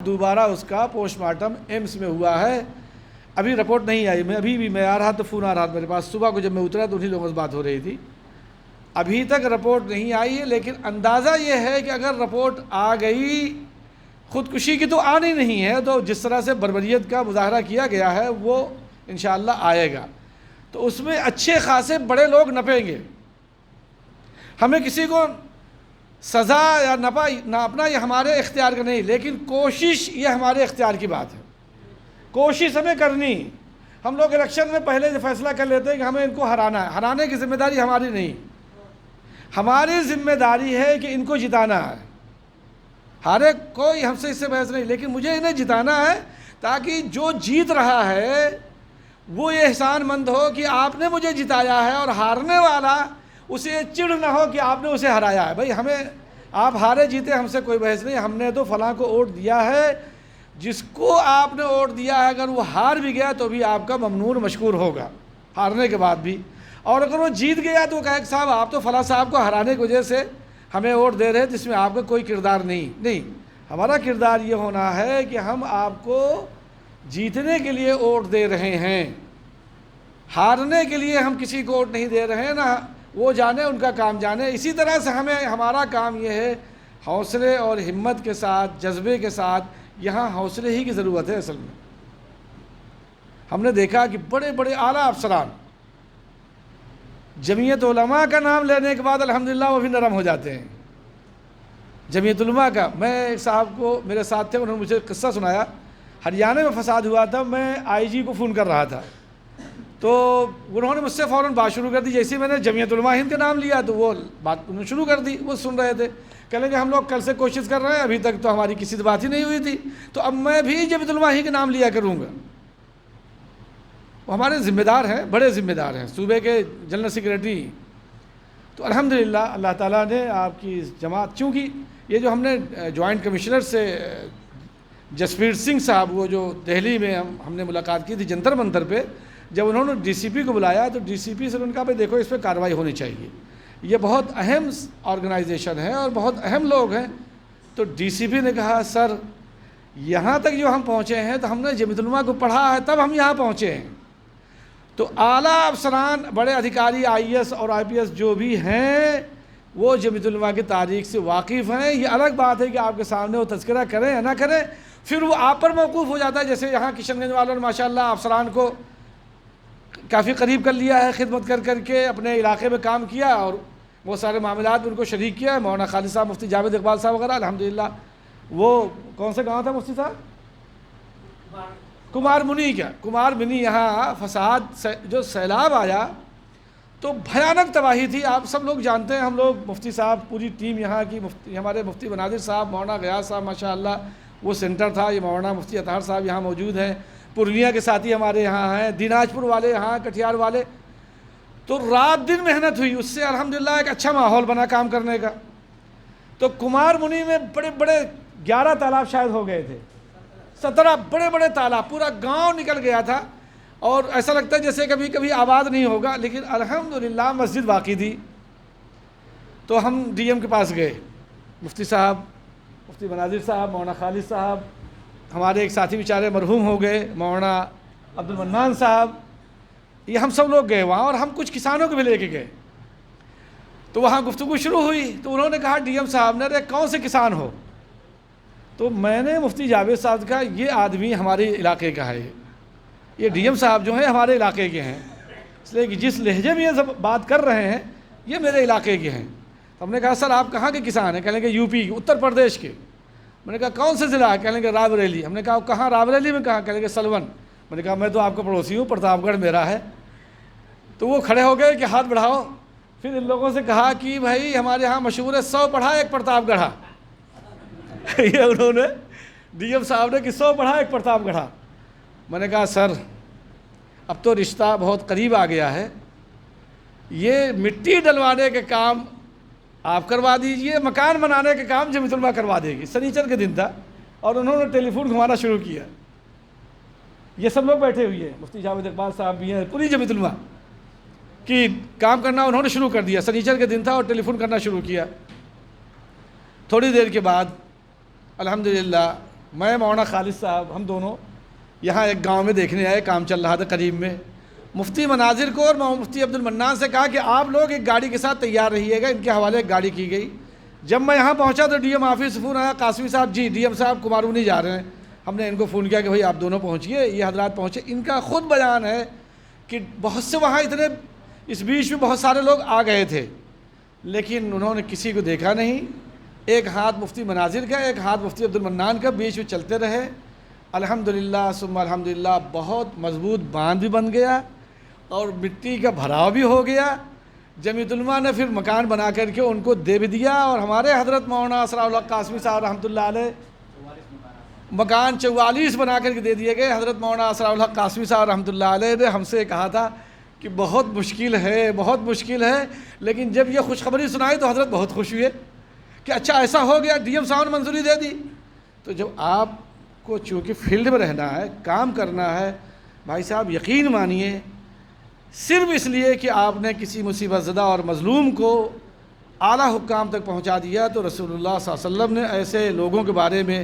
دوبارہ اس کا post mortem AIIMS میں ہوا ہے. ابھی رپورٹ نہیں آئی. میں آ رہا تو فون آ رہا تھا میرے پاس صبح کو. جب میں اترا تو انہیں لوگوں سے بات ہو رہی تھی. ابھی تک رپورٹ نہیں آئی ہے، لیکن اندازہ یہ ہے کہ اگر رپورٹ آ گئی، خودکشی کی تو آنی نہیں ہے، تو جس طرح سے بربریت کا مظاہرہ کیا گیا ہے وہ انشاءاللہ آئے گا. تو اس میں اچھے خاصے بڑے لوگ نپیں گے. ہمیں کسی کو سزا یا ناپنا یہ ہمارے اختیار کا نہیں، لیکن کوشش یہ ہمارے اختیار کی بات ہے. کوشش ہمیں کرنی. ہم لوگ الیکشن میں پہلے فیصلہ کر لیتے ہیں کہ ہمیں ان کو ہرانا ہے. ہرانے کی ذمہ داری ہماری نہیں. ہماری ذمہ داری ہے کہ ان کو جتانا ہے. ہارے کوئی ہم سے اس سے بحث نہیں، لیکن مجھے انہیں جتانا ہے تاکہ جو جیت رہا ہے وہ یہ احسان مند ہو کہ آپ نے مجھے جتایا ہے، اور ہارنے والا اسے چڑ نہ ہو کہ آپ نے اسے ہرایا ہے. بھائی ہمیں آپ ہارے جیتے ہم سے کوئی بحث نہیں. ہم نے تو فلاں کو ووٹ دیا ہے. جس کو آپ نے ووٹ دیا ہے اگر وہ ہار بھی گیا تو بھی آپ کا ممنون مشکور ہوگا ہارنے کے بعد بھی. اور اگر وہ جیت گیا تو وہ کہے کہ صاحب آپ تو فلاں صاحب کو ہرانے کی وجہ سے ہمیں ووٹ دے رہے ہیں جس میں آپ کا کوئی کردار نہیں. ہمارا کردار یہ ہونا ہے کہ ہم آپ کو جیتنے کے لیے ووٹ دے رہے ہیں. ہارنے کے لیے ہم کسی کو ووٹ نہیں دے رہے ہیں. نہ وہ جانے ان کا کام جانے. اسی طرح سے ہمارا کام یہ ہے حوصلے اور ہمت کے ساتھ، جذبے کے ساتھ. یہاں حوصلے ہی کی ضرورت ہے اصل میں. ہم نے دیکھا کہ بڑے بڑے اعلیٰ افسران جمعیت علماء کا نام لینے کے بعد الحمدللہ وہ بھی نرم ہو جاتے ہیں. جمعیت علماء کا، میں ایک صاحب کو میرے ساتھ تھے، انہوں نے مجھے قصہ سنایا. ہریانہ میں فساد ہوا تھا. میں آئی جی کو فون کر رہا تھا تو انہوں نے مجھ سے فوراً بات شروع کر دی. جیسے ہی میں نے جمعیت علماء ہند کا نام لیا تو وہ بات انہوں نے شروع کر دی. وہ سن رہے تھے. کہہ لیں کہ ہم لوگ کل سے کوشش کر رہے ہیں، ابھی تک تو ہماری کسی سے بات ہی نہیں ہوئی تھی، تو اب میں بھی جمعیت علماء ہی کے نام لیا کروں گا. وہ ہمارے ذمہ دار ہیں، بڑے ذمہ دار ہیں، صوبے کے جنرل سیکریٹری. تو الحمدللہ اللہ تعالیٰ نے آپ کی جماعت، چونکہ یہ جو ہم نے جوائنٹ کمشنر سے جسپیر سنگھ صاحب، وہ جو دہلی میں ہم نے ملاقات کی تھی جنتر منتر پہ، جب انہوں نے ڈی سی پی کو بلایا تو ڈی سی پی سے ان کا بھائی دیکھو اس پہ کارروائی ہونی چاہیے، یہ بہت اہم آرگنائزیشن ہے اور بہت اہم لوگ ہیں. تو ڈی سی پی نے کہا سر یہاں تک جو ہم پہنچے ہیں تو ہم نے جمعیت علماء کو پڑھا ہے تب ہم یہاں پہنچے ہیں. تو اعلیٰ افسران، بڑے ادھیکاری، آئی ایس اور آئی پی ایس جو بھی ہیں وہ جمعیت علماء کی تاریخ سے واقف ہیں. یہ الگ بات ہے کہ آپ کے سامنے وہ تذکرہ کریں یا نہ کریں، پھر وہ آپ پر موقوف ہو جاتا ہے. جیسے یہاں کشن گنج والوں نے ماشاءاللہ افسران کو کافی قریب کر لیا ہے، خدمت کر کے اپنے علاقے میں کام کیا اور وہ سارے معاملات میں ان کو شریک کیا ہے. مولانا خالد صاحب، مفتی جاوید اقبال صاحب وغیرہ الحمدللہ. وہ کون سے گاؤں تھا مفتی صاحب؟ کمار منی. کیا کمار منی، یہاں فساد جو سیلاب آیا تو بھیانک تباہی تھی. آپ سب لوگ جانتے ہیں. ہم لوگ مفتی صاحب، پوری ٹیم یہاں کی، ہمارے مفتی بنادر صاحب، مولانا غیاث صاحب ماشاءاللہ وہ سینٹر تھا. یہ مولانا مفتی اطہر صاحب یہاں موجود ہیں. پورنیہ کے ساتھی ہمارے یہاں ہیں، دیناج پور والے یہاں، کٹیہار والے. تو رات دن محنت ہوئی، اس سے الحمدللہ ایک اچھا ماحول بنا کام کرنے کا. تو کمار منی میں بڑے بڑے 11 تالاب شاید ہو گئے تھے، 17 بڑے بڑے تالاب، پورا گاؤں نکل گیا تھا. اور ایسا لگتا ہے جیسے کبھی کبھی آباد نہیں ہوگا، لیکن الحمدللہ مسجد باقی تھی. تو ہم ڈی ایم کے پاس گئے، مفتی صاحب، مفتی بنادر صاحب، مولانا خالد صاحب، ہمارے ایک ساتھی بیچارے مرحوم ہو گئے مولانا عبد المنان صاحب، یہ ہم سب لوگ گئے وہاں، اور ہم کچھ کسانوں کو بھی لے کے گئے. تو وہاں گفتگو شروع ہوئی تو انہوں نے کہا ڈی ایم صاحب نے، ارے کون سے کسان ہو؟ تو میں نے مفتی جاوید صاحب کا، یہ آدمی ہمارے علاقے کا ہے، یہ ڈی ایم صاحب جو ہیں ہمارے علاقے کے ہیں، اس لیے کہ جس لہجے میں یہ سب بات کر رہے ہیں یہ میرے علاقے کے ہیں. ہم نے کہا سر آپ کہاں کے کسان ہیں؟ کہنے کہ یو پی، اتر پردیش کے. میں نے کہا کون سے ضلع ہے؟ کہنے کہ رائے بریلی. ہم نے کہا کہاں رائے بریلی میں؟ کہاں؟ کہنے کہ سلون. میں نے کہا میں تو آپ کا پڑوسی ہوں، پرتاپ گڑھ میرا ہے. تو وہ کھڑے ہو گئے کہ ہاتھ بڑھاؤ. پھر ان لوگوں سے کہا کہ بھائی ہمارے ہاں مشہور ہے 100 پڑھا 1 پرتاپ گڑھا. یہ انہوں نے ڈی ایم صاحب نے کہ 100 پڑھا 1 پرتاپ گڑھا. میں نے کہا سر اب تو رشتہ بہت قریب آ گیا ہے، یہ مٹی ڈلوانے کے کام آپ کروا دیجئے، مکان بنانے کے کام جمعیت علماء کروا دے گی. سنیچر کے دن تھا اور انہوں نے ٹیلی فون گھمانا شروع کیا. یہ سب لوگ بیٹھے ہوئے ہیں، مفتی جاوید اقبال صاحب بھی ہیں، پوری جمعیت علماء کی کام کرنا انہوں نے شروع کر دیا. سنیچر کے دن تھا اور ٹیلی فون کرنا شروع کیا. تھوڑی دیر کے بعد الحمدللہ میں مولانا خالد صاحب ہم دونوں یہاں ایک گاؤں میں دیکھنے آئے، کام چل رہا تھا قریب میں۔ مفتی مناظر کو اور مفتی عبد المنان سے کہا کہ آپ لوگ ایک گاڑی کے ساتھ تیار رہیے گا، ان کے حوالے ایک گاڑی کی گئی۔ جب میں یہاں پہنچا تو ڈی ایم آفس سے فون آیا، قاسمی صاحب جی ڈی ایم صاحب کمارونی جا رہے ہیں۔ ہم نے ان کو فون کیا کہ بھائی آپ دونوں پہنچیے، یہ حضرات پہنچے۔ ان کا خود بیان ہے کہ بہت سے وہاں اتنے اس بیچ میں بہت سارے لوگ آ گئے تھے، لیکن انہوں نے کسی کو دیکھا نہیں۔ ایک ہاتھ مفتی مناظر کا، ایک ہاتھ مفتی عبد المنان کا، بیچ میں چلتے رہے۔ الحمدللہ ثم الحمدللہ بہت مضبوط باندھ بھی بن گیا اور مٹی کا بھراؤ بھی ہو گیا۔ جمعیت علماء نے پھر مکان بنا کر کے ان کو دے بھی دیا، اور ہمارے حضرت مولانا اسرار اللہ قاسمی صاحب رحمۃ اللہ علیہ مکان 44 بنا کر کے دے دیے گئے۔ حضرت مولانا اسرار اللہ قاسمی صاحب رحمۃ اللہ علیہ نے ہم سے کہا تھا کہ بہت مشکل ہے، بہت مشکل ہے، لیکن جب یہ خوشخبری سنائی تو حضرت بہت خوش ہوئے کہ اچھا ایسا ہو گیا، ڈی ایم صاحب نے منظوری دے دی۔ تو جب آپ کو چونکہ فیلڈ میں رہنا ہے، کام کرنا ہے، بھائی صاحب یقین مانیے، صرف اس لیے کہ آپ نے کسی مصیبت زدہ اور مظلوم کو اعلیٰ حکام تک پہنچا دیا تو رسول اللہ صلی اللہ علیہ وسلم نے ایسے لوگوں کے بارے میں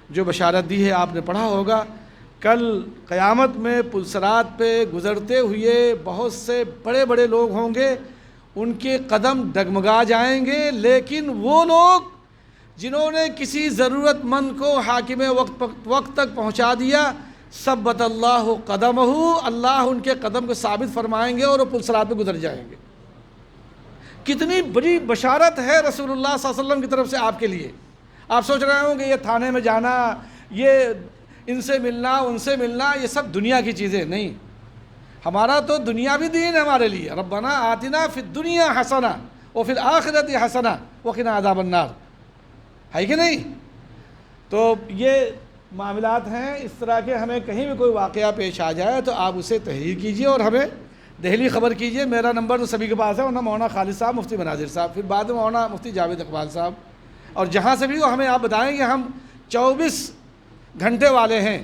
جو بشارت دی ہے آپ نے پڑھا ہوگا۔ کل قیامت میں پلسرات پہ گزرتے ہوئے بہت سے بڑے بڑے لوگ ہوں گے، ان کے قدم ڈگمگا جائیں گے، لیکن وہ لوگ جنہوں نے کسی ضرورت مند کو حاکم وقت تک پہنچا دیا، ثبت اللہ قدمہ، اللہ ان کے قدم کو ثابت فرمائیں گے اور وہ پلسرات پہ گزر جائیں گے۔ کتنی بڑی بشارت ہے رسول اللہ صلی اللہ علیہ وسلم کی طرف سے آپ کے لیے۔ آپ سوچ رہے ہوں کہ یہ تھانے میں جانا، یہ ان سے ملنا، ان سے ملنا، یہ سب دنیا کی چیزیں نہیں۔ ہمارا تو دنیاوی دین ہے ہمارے لیے، ربنا آتنا فی الدنیا حسنہ وفی الآخرۃ حسنہ وقنا عذاب النار، ہے کہ نہیں؟ تو یہ معاملات ہیں اس طرح کے، ہمیں کہیں بھی کوئی واقعہ پیش آ جائے تو آپ اسے تحریر کیجئے اور ہمیں دہلی خبر کیجئے۔ میرا نمبر تو سبھی کے پاس ہے، ورنہ مولانا خالد صاحب، مفتی مناظر صاحب، پھر بعد میں مولانا مفتی جاوید اقبال صاحب، اور جہاں سے بھی ہو ہمیں آپ بتائیں کہ ہم 24 گھنٹے والے ہیں۔